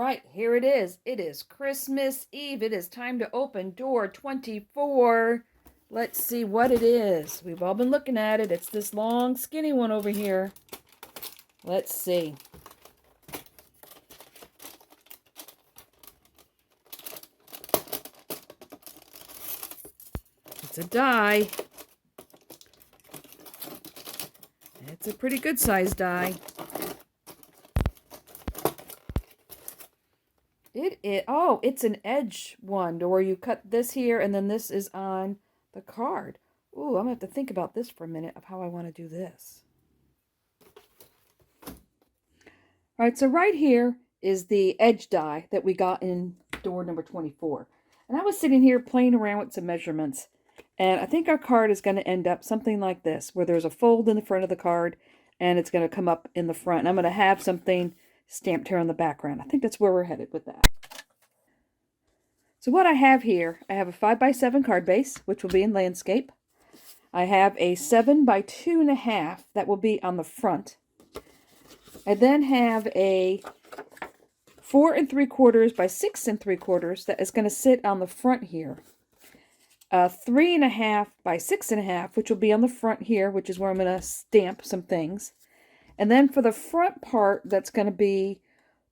right, here it is. It is Christmas Eve. It is time to open door 24. Let's see what it is. We've all been looking at it. It's this long, skinny one over here. Let's see. It's a die. It's a pretty good sized die. Oh, it's an edge one, where you cut this here and then this is on the card. Ooh, I'm gonna have to think about this for a minute of how I want to do this. All right, so right here is the edge die that we got in door number 24. And I was sitting here playing around with some measurements, and I think our card is going to end up something like this, where there's a fold in the front of the card and it's going to come up in the front. And I'm going to have something stamped here on the background. I think that's where we're headed with that. So what I have here, I have a 5x7 card base, which will be in landscape. I have a 7x2.5 that will be on the front. I then have a 4 3/4 by 6 3/4 that is going to sit on the front here. A 3.5 by 6.5, which will be on the front here, which is where I'm going to stamp some things. And then for the front part, that's going to be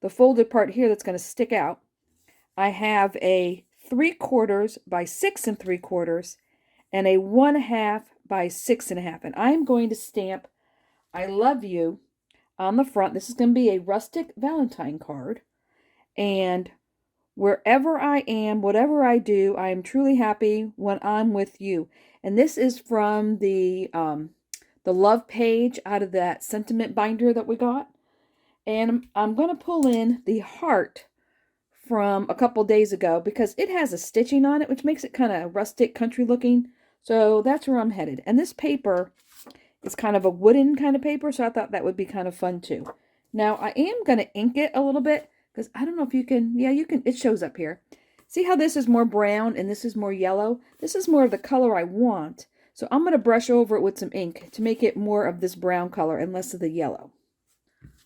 the folded part here that's going to stick out. I have a 3/4 by 6 3/4 and a 1/2 by 6.5. And I'm going to stamp I love you on the front. This is going to be a rustic Valentine card. And wherever I am, whatever I do, I am truly happy when I'm with you. And this is from the love page out of that sentiment binder that we got. And I'm going to pull in the heart from a couple days ago because it has a stitching on it, which makes it kind of rustic, country looking. So that's where I'm headed. And this paper is kind of a wooden kind of paper, so I thought that would be kind of fun too. Now I am going to ink it a little bit because I don't know if you can, yeah, you can, it shows up here. See how this is more brown and this is more yellow? This is more of the color I want. So I'm going to brush over it with some ink to make it more of this brown color and less of the yellow.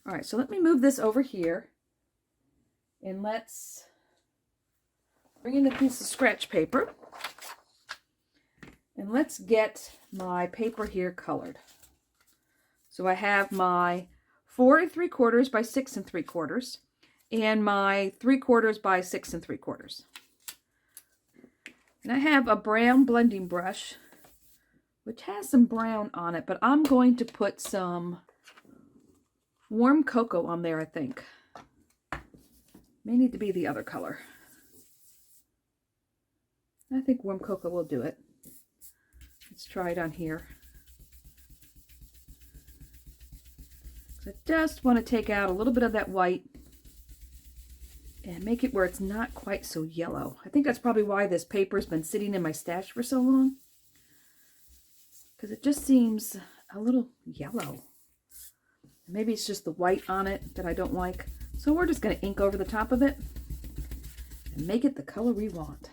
All right, so let me move this over here. And let's bring in a piece of scratch paper. And let's get my paper here colored. So I have my 4 3/4 by 6 3/4 and my 3/4 by 6 3/4. And I have a brown blending brush, which has some brown on it, but I'm going to put some warm cocoa on there, I think. May need to be the other color. I think warm cocoa will do it. Let's try it on here. So I just want to take out a little bit of that white and make it where it's not quite so yellow. I think that's probably why this paper's been sitting in my stash for so long, because it just seems a little yellow. Maybe it's just the white on it that I don't like. So we're just going to ink over the top of it and make it the color we want.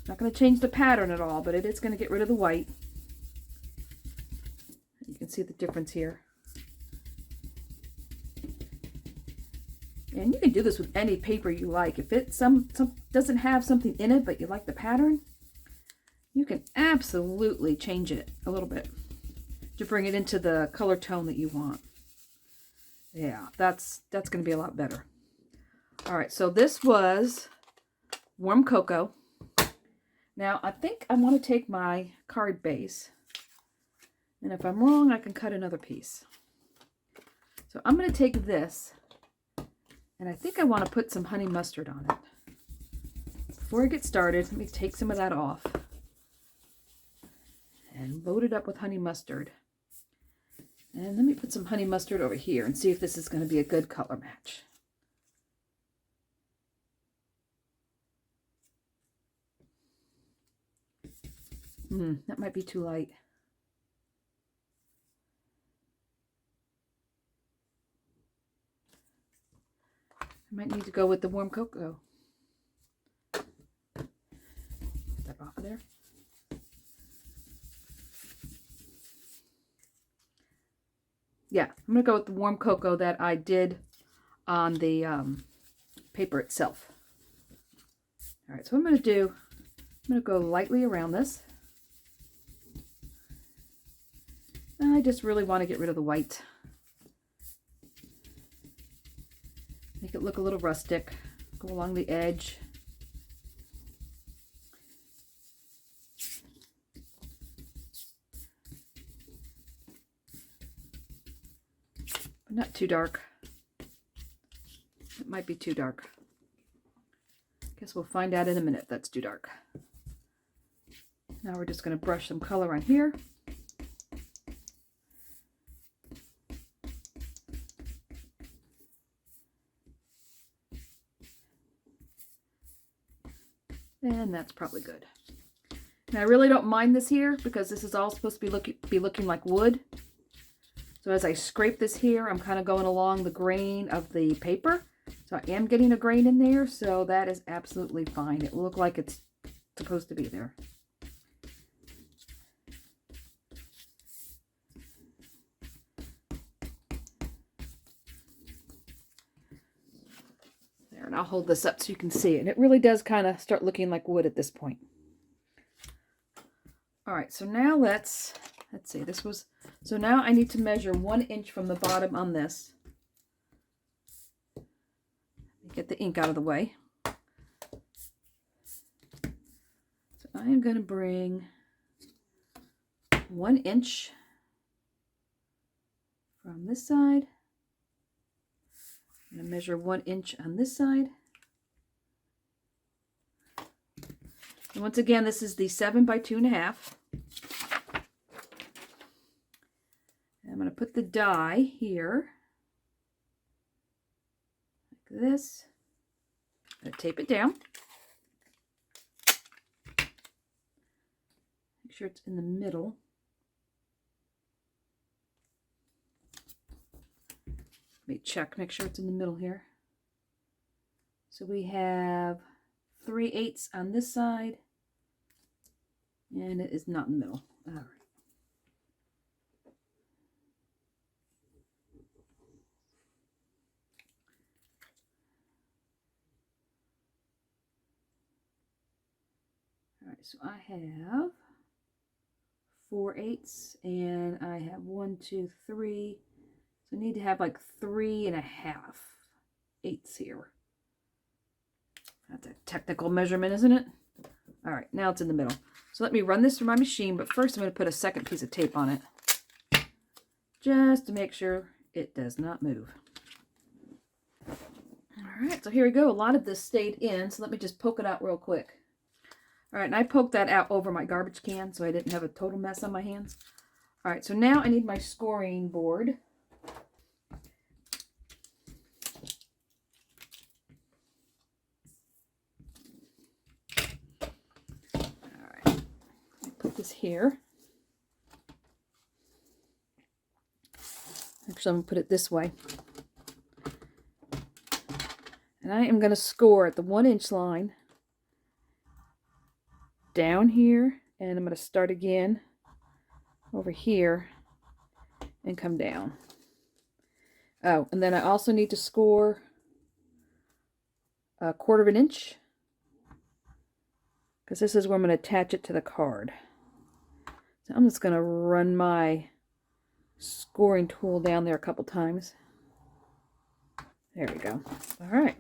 Not going to change the pattern at all, but it is going to get rid of the white. You can see the difference here. And you can do this with any paper you like. If it doesn't have something in it, but you like the pattern, you can absolutely change it a little bit to bring it into the color tone that you want. Yeah, that's going to be a lot better. All right, so this was warm cocoa. Now, I think I want to take my card base, and if I'm wrong, I can cut another piece. So I'm going to take this, and I think I want to put some honey mustard on it. Before I get started, let me take some of that off and load it up with honey mustard. And let me put some honey mustard over here and see if this is going to be a good color match. That might be too light. I might need to go with the warm cocoa. Get that off of there. Yeah, I'm going to go with the warm cocoa that I did on the paper itself. All right, so what I'm going to do, I'm going to go lightly around this. I just really want to get rid of the white. Make it look a little rustic. Go along the edge. But not too dark. It might be too dark. Guess we'll find out in a minute if that's too dark. Now we're just going to brush some color on here. And that's probably good. And I really don't mind this here because this is all supposed to be looking like wood. So as I scrape this here, I'm kind of going along the grain of the paper. So I am getting a grain in there, so that is absolutely fine. It will look like it's supposed to be there. There, and I'll hold this up so you can see it. And it really does kind of start looking like wood at this point. All right, so now let's see, so now I need to measure 1 inch from the bottom on this. Get the ink out of the way. So I am going to bring 1 inch from this side. I'm going to measure 1 inch on this side. And once again, this is the 7 by 2.5. I'm going to put the die here, like this. I'm going to tape it down. Make sure it's in the middle. Let me check, make sure it's in the middle here. So we have 3/8 on this side, and it is not in the middle. All right. All right, so I have 4/8, and I have 1, 2, 3. So I need to have like 3.5 eighths here. That's a technical measurement, isn't it? All right, now it's in the middle. So let me run this through my machine, but first I'm going to put a second piece of tape on it, just to make sure it does not move. All right, so here we go. A lot of this stayed in, so let me just poke it out real quick. All right, and I poked that out over my garbage can so I didn't have a total mess on my hands. All right, so now I need my scoring board. All right, let me put this here. Actually, I'm going to put it this way. And I am going to score at the 1 inch line down here, and I'm going to start again over here and come down. Oh, and then I also need to score 1/4 inch, because this is where I'm going to attach it to the card. So I'm just going to run my scoring tool down there a couple times. There we go. All right.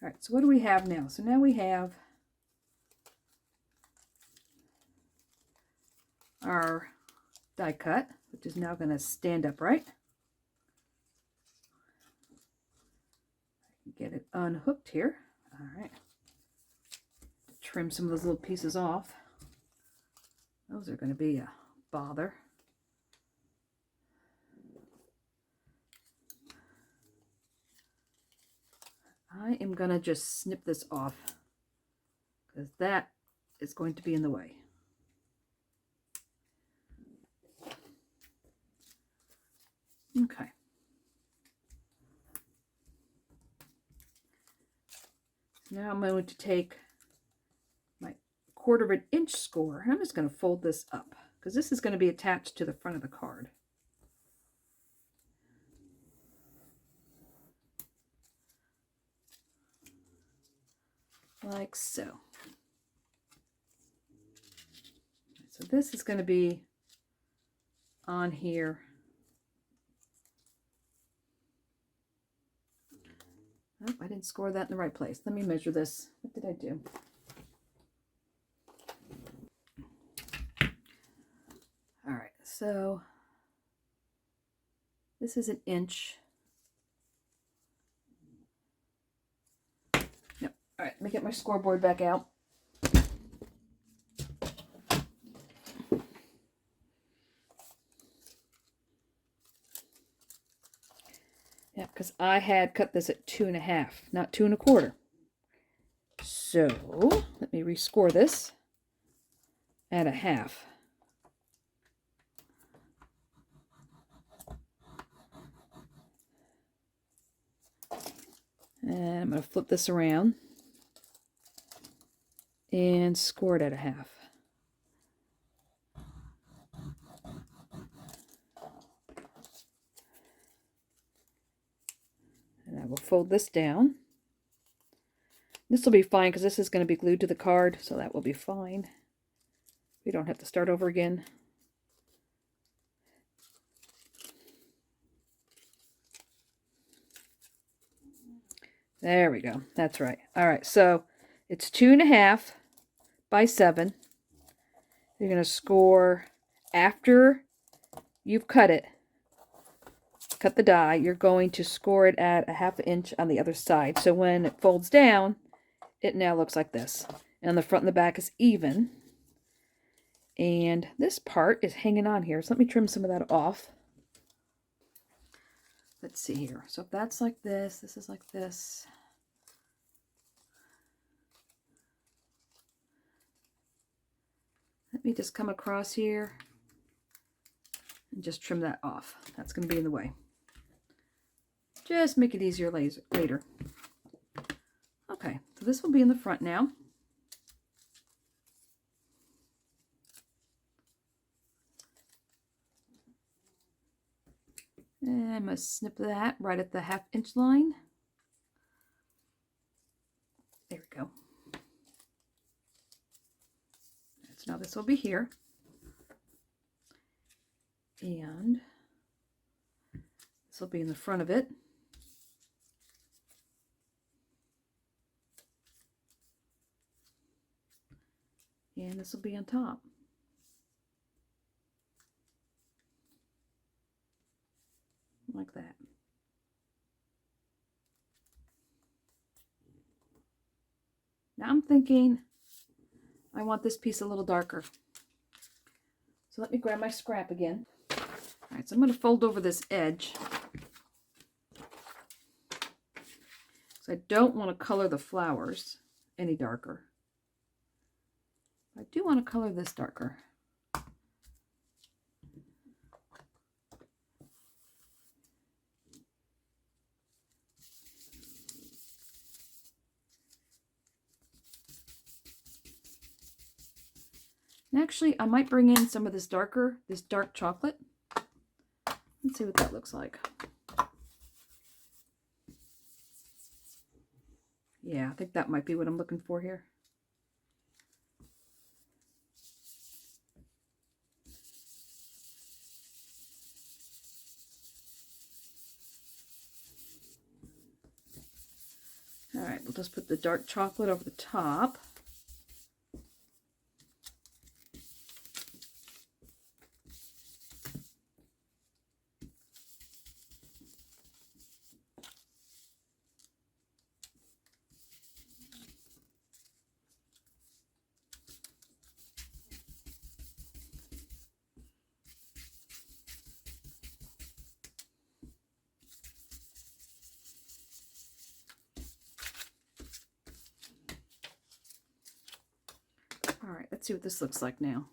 All right, so what do we have now? So now we have our die cut, which is now going to stand upright. Get it unhooked here. All right. Trim some of those little pieces off. Those are going to be a bother. I am going to just snip this off because that is going to be in the way. Okay. Now I'm going to take my 1/4 inch score, and I'm just going to fold this up because this is going to be attached to the front of the card. like so. So this is going to be on here. Oh, I didn't score that in the right place. Let me measure this. What did I do? All right, so this is 1 inch. Yep. All right, let me get my scoreboard back out. Yeah, because I had cut this at 2.5, not 2 1/4. So let me rescore this at 1/2. And I'm going to flip this around and score it at 1/2. And I will fold this down. This will be fine because this is going to be glued to the card, so that will be fine. We don't have to start over again. There we go. That's right. All right, so it's 2.5 by 7. You're going to score after you've cut it. Cut the die. You're going to score it at 1/2 inch on the other side. So when it folds down, it now looks like this. And the front and the back is even. And this part is hanging on here. So let me trim some of that off. Let's see here. So if that's like this, this is like this. Let me just come across here and just trim that off. That's going to be in the way. Just make it easier later. Okay, so this will be in the front now. And I'm going to snip that right at the 1/2 inch line. There we go. So now this will be here. And this will be in the front of it. And this will be on top. Like that. Now I'm thinking I want this piece a little darker. So let me grab my scrap again. All right, so I'm going to fold over this edge. So I don't want to color the flowers any darker. I do want to color this darker. And actually, I might bring in some of this dark chocolate. Let's see what that looks like. Yeah, I think that might be what I'm looking for here. All right, we'll just put the dark chocolate over the top. All right, let's see what this looks like now.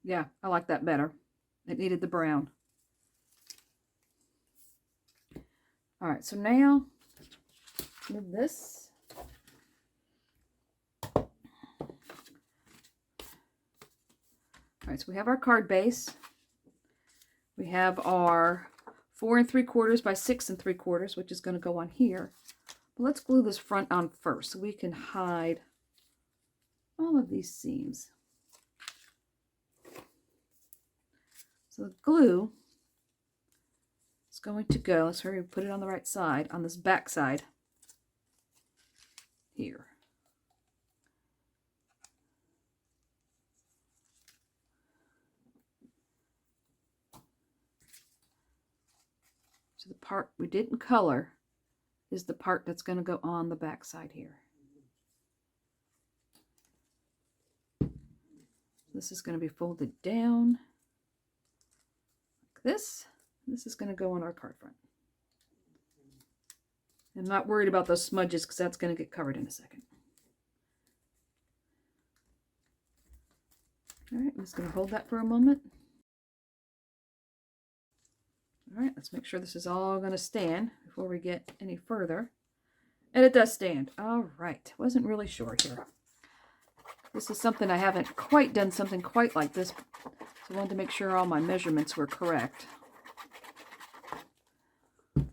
Yeah, I like that better. It needed the brown. All right, so now move this. All right, so we have our card base. We have our 4 3/4 by 6 3/4, which is going to go on here. But let's glue this front on first so we can hide all of these seams. So the glue is going to go, let's hurry and put it on the right side, on this back side here. So the part we didn't color is the part that's going to go on the back side here. This is going to be folded down like this. This is going to go on our card front. I'm not worried about those smudges because that's going to get covered in a second. All right, I'm just going to hold that for a moment. All right, let's make sure this is all going to stand before we get any further. And it does stand. All right, wasn't really sure here. This is something I haven't quite done something quite like this, so I wanted to make sure all my measurements were correct. So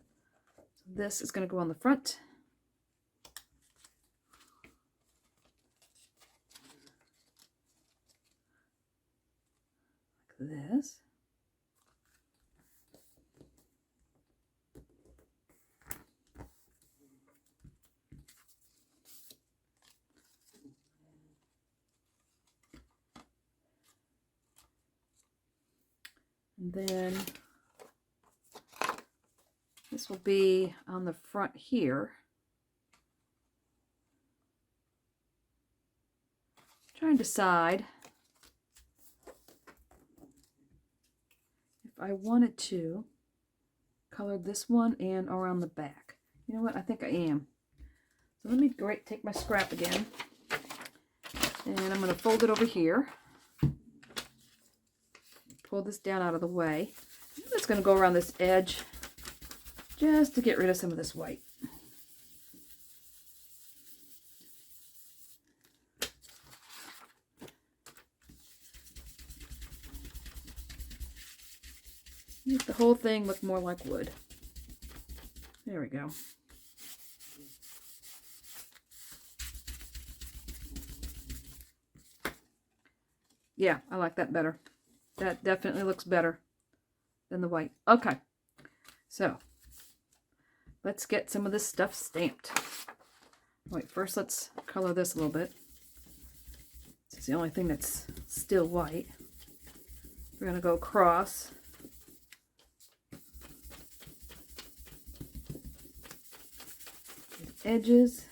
this is going to go on the front. Like this. And then this will be on the front here. Try and decide if I wanted to color this one and around the back. You know what? I think I am. So let me take my scrap again. And I'm going to fold it over here. Pull this down out of the way. I'm just going to go around this edge just to get rid of some of this white. Make the whole thing look more like wood. There we go. Yeah, I like that better. That definitely looks better than the white. Okay, so let's get some of this stuff stamped. Wait, first let's color this a little bit. It's the only thing that's still white. We're going to go across. The edges.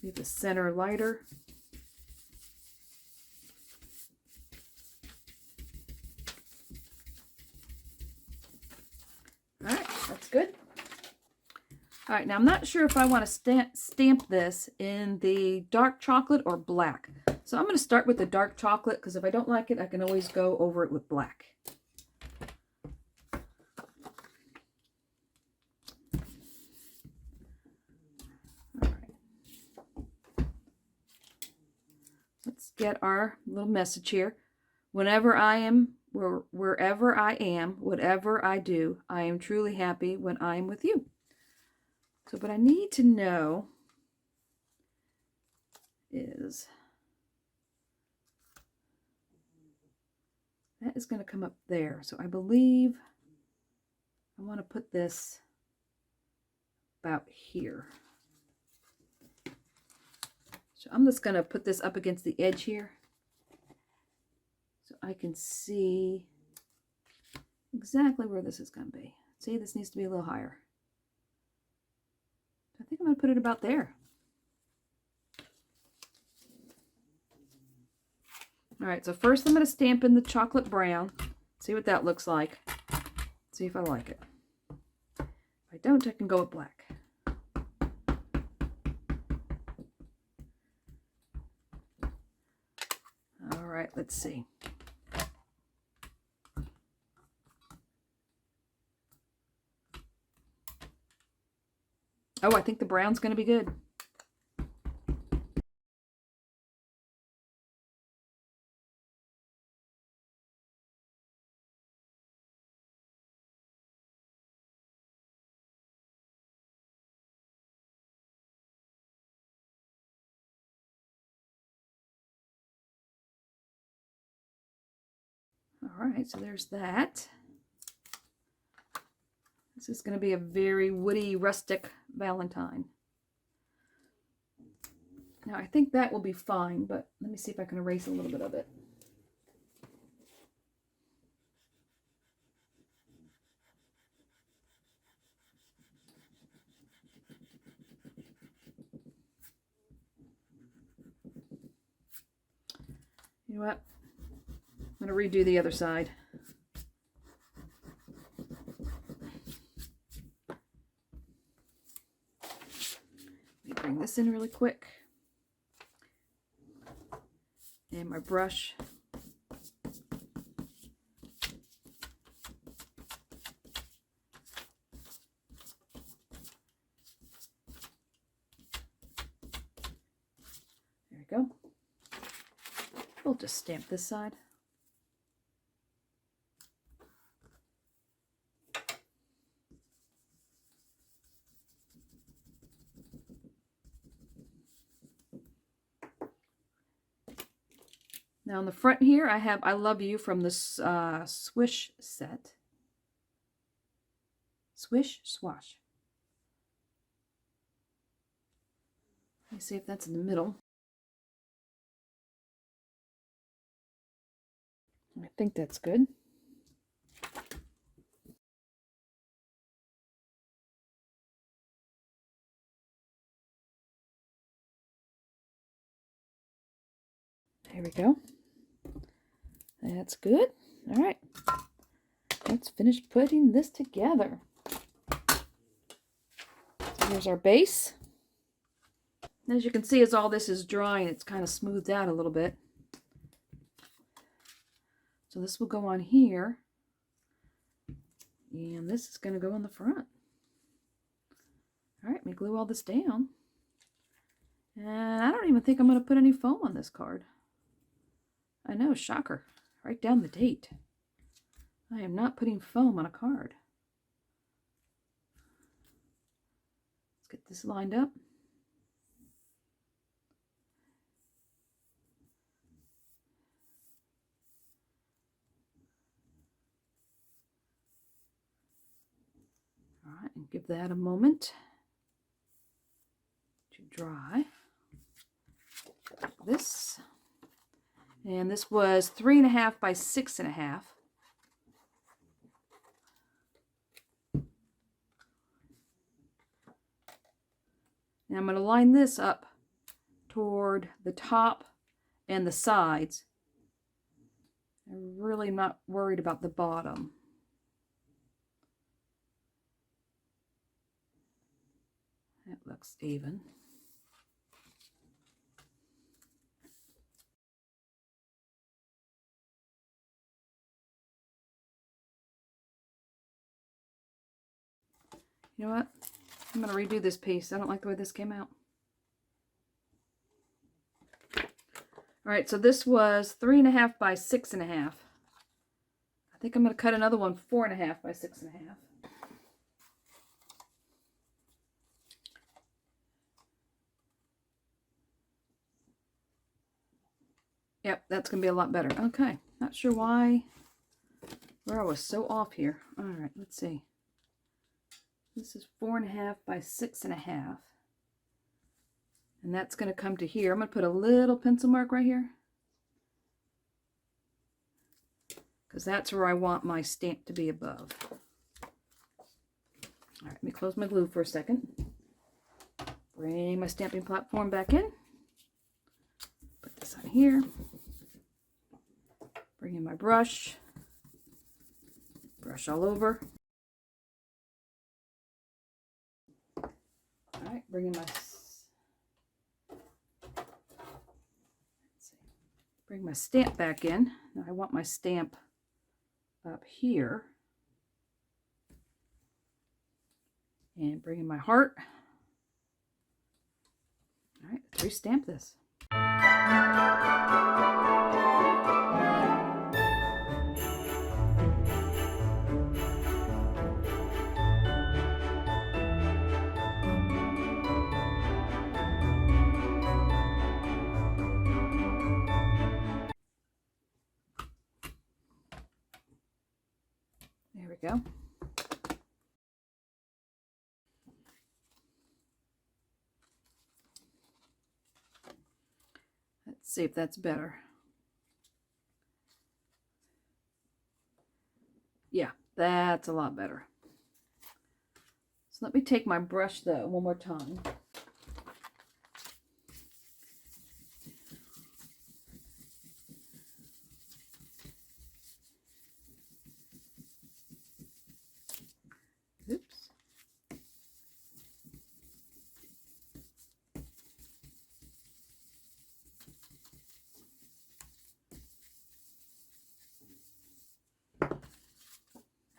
Leave the center lighter. Good. All right, now I'm not sure if I want to stamp this in the dark chocolate or black. So I'm going to start with the dark chocolate because if I don't like it, I can always go over it with black. All right. Let's get our little message here. Wherever I am, whatever I do, I am truly happy when I am with you. So what I need to know is that is going to come up there. So I believe I want to put this about here. So I'm just going to put this up against the edge here. So I can see exactly where this is going to be. See, this needs to be a little higher. I think I'm going to put it about there. All right, so first I'm going to stamp in the chocolate brown. See what that looks like. See if I like it. If I don't, I can go with black. All right, let's see. Oh, I think the brown's going to be good. All right, so there's that. This is going to be a very woody, rustic Valentine. Now, I think that will be fine, but let me see if I can erase a little bit of it. You know what? I'm going to redo the other side. Let me bring this in really quick. And my brush. There we go. We'll just stamp this side. Now on the front here, I have I Love You from this Swish set. Swish, swash. Let me see if that's in the middle. I think that's good. There we go. That's good. All right. Let's finish putting this together. So here's our base. As you can see, as all this is drying, it's kind of smoothed out a little bit. So this will go on here. And this is going to go on the front. All right, let me glue all this down. And I don't even think I'm going to put any foam on this card. I know, shocker. Write down the date. I am not putting foam on a card. Let's get this lined up. All right, and give that a moment to dry. Like this. And this was 3.5 by 6.5. And I'm going to line this up toward the top and the sides. I'm really not worried about the bottom. That looks even. You know what? I'm going to redo this piece. I don't like the way this came out. All right, so this was 3.5 by 6.5. I think I'm going to cut another one 4.5 by 6.5. Yep, that's going to be a lot better. Okay, not sure where I was so off here. All right, let's see. This is 4.5 by 6.5. And that's going to come to here. I'm going to put a little pencil mark right here. Because that's where I want my stamp to be above. All right, let me close my glue for a second. Bring my stamping platform back in. Put this on here. Bring in my brush. Brush all over. All right, bring in my... Bring my stamp back in. Now I want my stamp up here. And bring in my heart. All right, let's re-stamp this. we go. Let's see if that's better. Yeah, that's a lot better. So let me take my brush though one more time. Oops.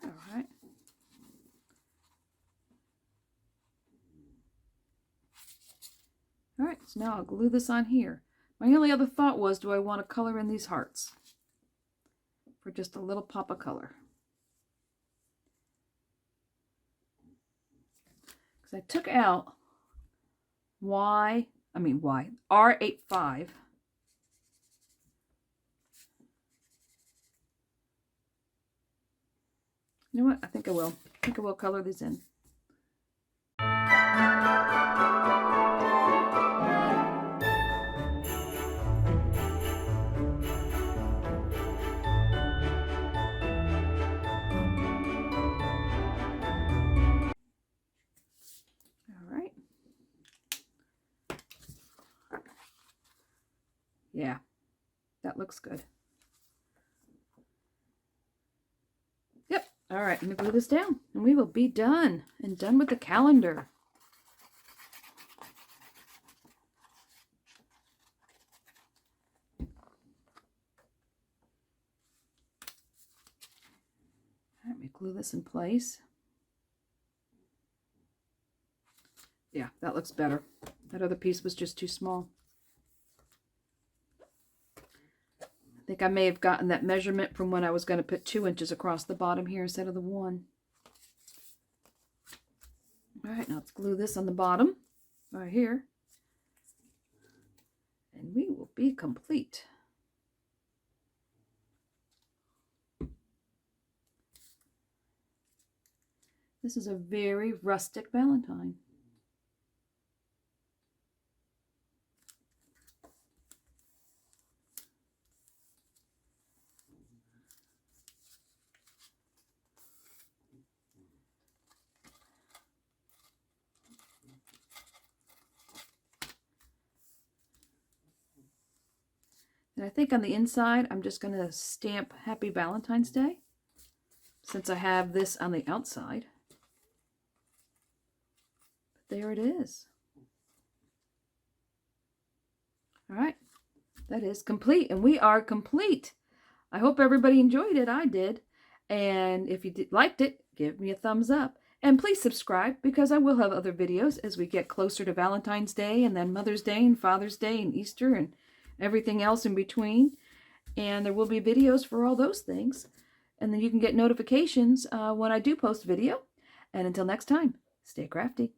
All right. All right, so now I'll glue this on here. My only other thought was, do I want to color in these hearts for just a little pop of color? Because I took out R85. You know what? I think I will. I think I will color these in. Yeah, that looks good. Yep. All right, let me glue this down and we will be done and done with the calendar. Let me glue this in place. Yeah, that looks better. That other piece was just too small. I think I may have gotten that measurement from when I was going to put 2 inches across the bottom here instead of the 1. All right, now let's glue this on the bottom right here. And we will be complete. This is a very rustic Valentine. And I think on the inside, I'm just going to stamp Happy Valentine's Day, since I have this on the outside. But there it is. All right, that is complete, and we are complete. I hope everybody enjoyed it. I did. And if you liked it, give me a thumbs up. And please subscribe, because I will have other videos as we get closer to Valentine's Day, and then Mother's Day, and Father's Day, and Easter, and everything else in between. And there will be videos for all those things. And then you can get notifications when I do post video. And until next time, stay crafty.